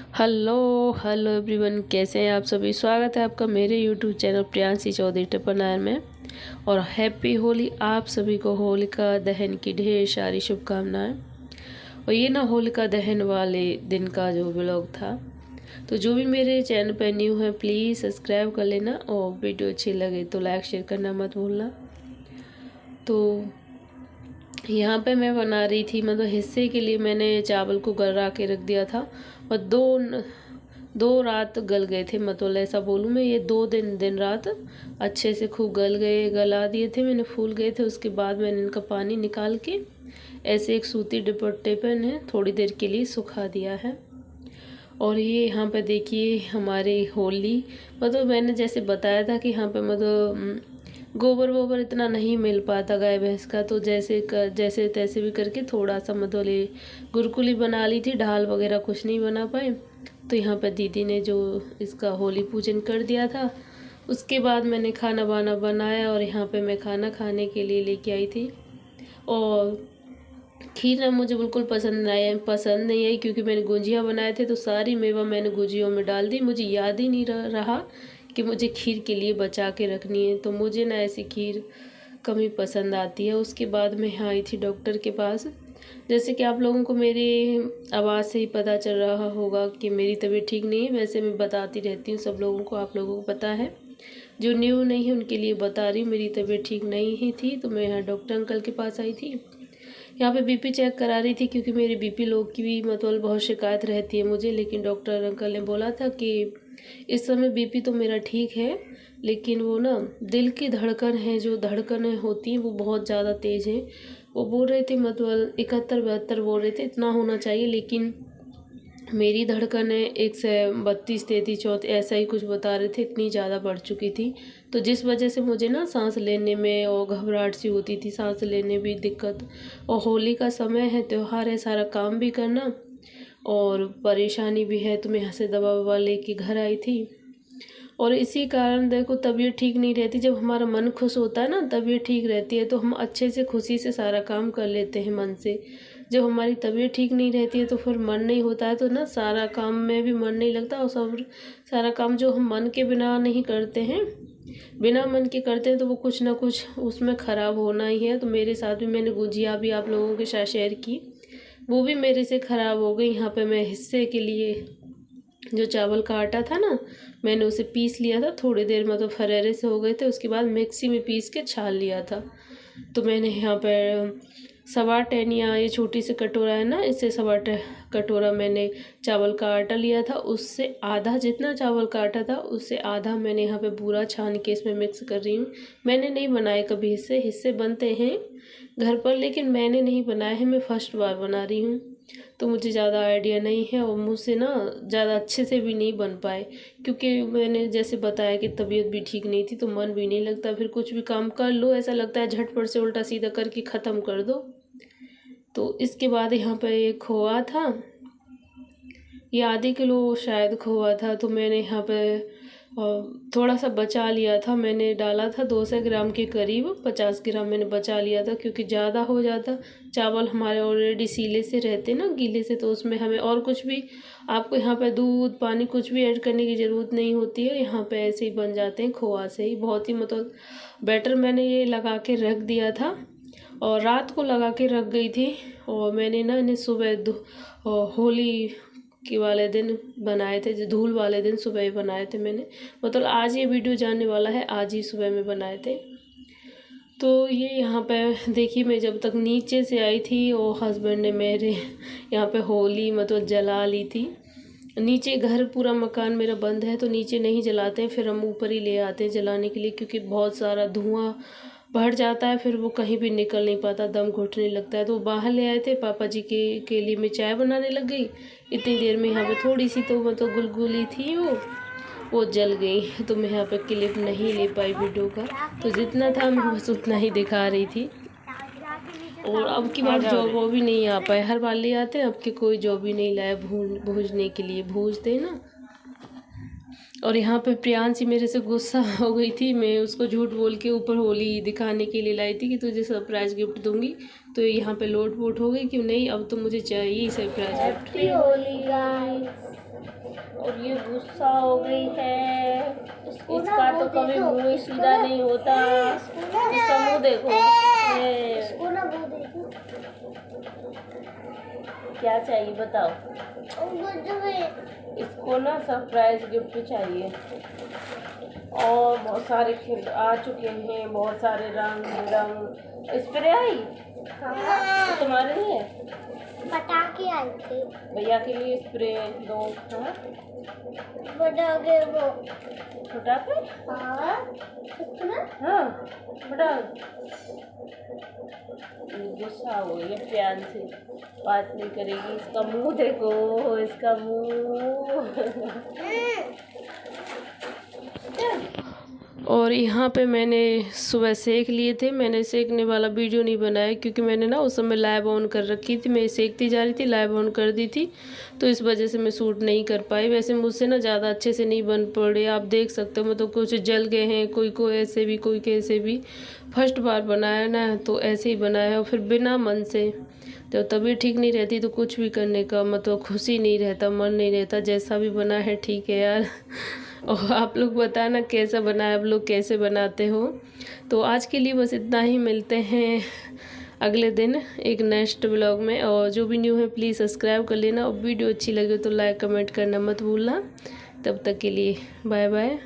Hello hello everyone, कैसे हैं आप सभी। स्वागत है आपका मेरे यूट्यूब चैनल प्रियांशी चौधरी 999 में। और हैप्पी होली आप सभी को। होलिका दहन की ढेर सारी शुभकामनाएं। और ये ना होलिका दहन वाले दिन का जो व्लॉग था, तो जो भी मेरे चैनल पर न्यू है प्लीज़ सब्सक्राइब कर लेना, और वीडियो अच्छी लगे तो लाइक शेयर करना मत भूलना। तो यहाँ पे मैं बना रही थी, मतलब हिस्से के लिए मैंने चावल को गला के रख दिया था। और दो रात गल गए थे, मतलब ऐसा बोलूँ मैं, ये 2 दिन रात अच्छे से खूब गला दिए थे मैंने, फूल गए थे। उसके बाद मैंने इनका पानी निकाल के ऐसे एक सूती दुपट्टे पर थोड़ी देर के लिए सुखा दिया है। और ये यहाँ पे देखिए हमारी होली, मतलब मैंने जैसे बताया था कि यहाँ पे मतलब गोबर वोबर इतना नहीं मिल पाता गाय भैंस का, तो जैसे तैसे भी करके थोड़ा सा मतलब ये गुरकुली बना ली थी। ढाल वगैरह कुछ नहीं बना पाए, तो यहाँ पर दीदी ने जो इसका होली पूजन कर दिया था। उसके बाद मैंने खाना वाना बनाया, और यहाँ पे मैं खाना खाने के लिए लेके आई थी। और खीर ना मुझे बिल्कुल पसंद नहीं आई, क्योंकि मैंने गुजिया बनाए थे तो सारी मेवा मैंने गुजियों में डाल दी। मुझे याद ही नहीं रहा कि मुझे खीर के लिए बचा के रखनी है, तो मुझे ना ऐसी खीर कम ही पसंद आती है। उसके बाद मैं यहाँ आई थी डॉक्टर के पास। जैसे कि आप लोगों को मेरी आवाज़ से ही पता चल रहा होगा कि मेरी तबीयत ठीक नहीं है। वैसे मैं बताती रहती हूँ सब लोगों को, आप लोगों को पता है। जो न्यू नहीं है उनके लिए बता रही हूँ, मेरी तबीयत ठीक नहीं ही थी, तो मैं यहाँ डॉक्टर अंकल के पास आई थी। यहाँ पे बीपी चेक करा रही थी, क्योंकि मेरे बीपी लोग की भी मतलब बहुत शिकायत रहती है मुझे। लेकिन डॉक्टर अंकल ने बोला था कि इस समय बीपी तो मेरा ठीक है, लेकिन वो ना दिल की धड़कन है, जो धड़कनें होती हैं वो बहुत ज़्यादा तेज़ है। वो बोल रहे थे मतलब 71-72 बोल रहे थे, इतना होना चाहिए, लेकिन मेरी धड़कन है 132-33-34 ऐसा ही कुछ बता रहे थे, इतनी ज़्यादा बढ़ चुकी थी। तो जिस वजह से मुझे ना सांस लेने में और घबराहट सी होती थी, सांस लेने भी दिक्कत। और होली का समय है, त्यौहार है, सारा काम भी करना और परेशानी भी है, तो मैं यहाँ से दवा ववा लेके घर आई थी। और इसी कारण देखो तबीयत ठीक नहीं रहती। जब हमारा मन खुश होता है ना, तबीयत ठीक रहती है, तो हम अच्छे से खुशी से सारा काम कर लेते हैं मन से। जब हमारी तबीयत ठीक नहीं रहती है तो फिर मन नहीं होता है, तो ना सारा काम में भी मन नहीं लगता। और सारा काम जो हम मन के बिना नहीं करते हैं, बिना मन के करते हैं, तो वो कुछ ना कुछ उसमें ख़राब होना ही है। तो मेरे साथ भी, मैंने गुजिया भी आप लोगों के साथ शेयर की, वो भी मेरे से ख़राब हो गई। यहाँ पे मैं हिस्से के लिए जो चावल का आटा था ना, मैंने उसे पीस लिया था थोड़ी देर, मतलब फरेरे से हो गए थे। उसके बाद मिक्सी में पीस के छान लिया था। तो मैंने यहाँ पर 1.25 या ये छोटी सी कटोरा है ना, इससे 1.25 कटोरा मैंने चावल का आटा लिया था। उससे आधा, जितना चावल का आटा था उससे आधा मैंने यहाँ पे पूरा छान के इसमें मिक्स कर रही हूँ। मैंने नहीं बनाए कभी हिस्से बनते हैं घर पर, लेकिन मैंने नहीं बनाए हैं, मैं फर्स्ट बार बना रही हूँ, तो मुझे ज़्यादा आइडिया नहीं है। और मुझसे ना ज़्यादा अच्छे से भी नहीं बन पाए, क्योंकि मैंने जैसे बताया कि तबीयत भी ठीक नहीं थी, तो मन भी नहीं लगता। फिर कुछ भी काम कर लो ऐसा लगता है झटपट से उल्टा सीधा करके ख़त्म कर दो। तो इसके बाद यहाँ पर एक खोआ था, ये आधे किलो शायद खोआ था, तो मैंने यहाँ पर थोड़ा सा बचा लिया था। मैंने डाला था 200 ग्राम के करीब, 50 ग्राम मैंने बचा लिया था, क्योंकि ज़्यादा हो जाता। चावल हमारे ऑलरेडी सीले से रहते ना, गीले से, तो उसमें हमें और कुछ भी, आपको यहाँ पे दूध पानी कुछ भी ऐड करने की ज़रूरत नहीं होती है। यहाँ पे ऐसे ही बन जाते हैं खोआ से ही, बहुत ही मतलब बेटर। मैंने ये लगा के रख दिया था, और रात को लगा के रख गई थी। और मैंने ना इन्हें सुबह होली के वाले दिन बनाए थे, जो धूल वाले दिन सुबह ही बनाए थे मैंने, मतलब आज ये वीडियो जाने वाला है, आज ही सुबह में बनाए थे। तो ये यहाँ पे देखिए, मैं जब तक नीचे से आई थी और हस्बैंड ने मेरे यहाँ पे होली मतलब जला ली थी। नीचे घर पूरा मकान मेरा बंद है, तो नीचे नहीं जलाते हैं, फिर हम ऊपर ही ले आते हैं जलाने के लिए, क्योंकि बहुत सारा धुआं बढ़ जाता है, फिर वो कहीं भी निकल नहीं पाता, दम घुटने लगता है। तो बाहर ले आए थे पापा जी के लिए। मैं चाय बनाने लग गई, इतनी देर में यहाँ पे थोड़ी सी तो मतलब गुलगुली थी, वो जल गई। तो मैं यहाँ पे क्लिप नहीं ले पाई वीडियो का, तो जितना था मैं बस उतना ही दिखा रही थी। और अब की बार जॉब वो भी नहीं आ पाए, हर बार ले आते हैं, अब के कोई जॉब भी नहीं लाया भूजने के लिए, भूजते ना। और यहाँ पे प्रियांशी मेरे से गुस्सा हो गई थी, मैं उसको झूठ बोल के ऊपर होली दिखाने के लिए लाई थी कि तुझे सरप्राइज गिफ्ट दूंगी, तो यहाँ पे लोट पोट हो गई कि नहीं अब तो मुझे चाहिए सरप्राइज गिफ्ट। और ये गुस्सा हो गई है। इसका तो कभी मुंह सीधा नहीं होता। इसका मुंह देखो। क्या चाहिए बताओ? इसको ना सरप्राइज गिफ्ट चाहिए और बहुत सारे खिल आ चुके हैं, बहुत सारे रंग बिरंग। स्प्रे आई तो तुम्हारे लिए पटाखे आए थे, भैया के लिए स्प्रे दो। हाँ पटाखे वो पटाखे। हाँ हाँ बड़ा गुस्सा हो गई है, प्यार से बात नहीं करेगी। इसका मुंह देखो, इसका मुंह। और यहाँ पे मैंने सुबह सेक लिए थे। मैंने सेकने वाला वीडियो नहीं बनाया क्योंकि मैंने ना उस समय लाइव ऑन कर रखी थी। मैं सेकती जा रही थी, लाइव ऑन कर दी थी, तो इस वजह से मैं शूट नहीं कर पाई। वैसे मुझसे ना ज़्यादा अच्छे से नहीं बन पड़े, आप देख सकते हो। मतलब कुछ जल गए हैं, कोई ऐसे भी, कोई कैसे भी। फर्स्ट बार बनाया ना तो ऐसे ही बनाया, और फिर बिना मन से। तो तबीयत ठीक नहीं रहती तो कुछ भी करने का मतलब खुशी नहीं रहता, मन नहीं रहता। जैसा भी बना है ठीक है यार। और आप लोग बताना कैसा बना है, आप लोग कैसे बनाते हो। तो आज के लिए बस इतना ही। मिलते हैं अगले दिन एक नेक्स्ट ब्लॉग में। और जो भी न्यू है प्लीज़ सब्सक्राइब कर लेना, और वीडियो अच्छी लगे तो लाइक कमेंट करना मत भूलना। तब तक के लिए बाय बाय।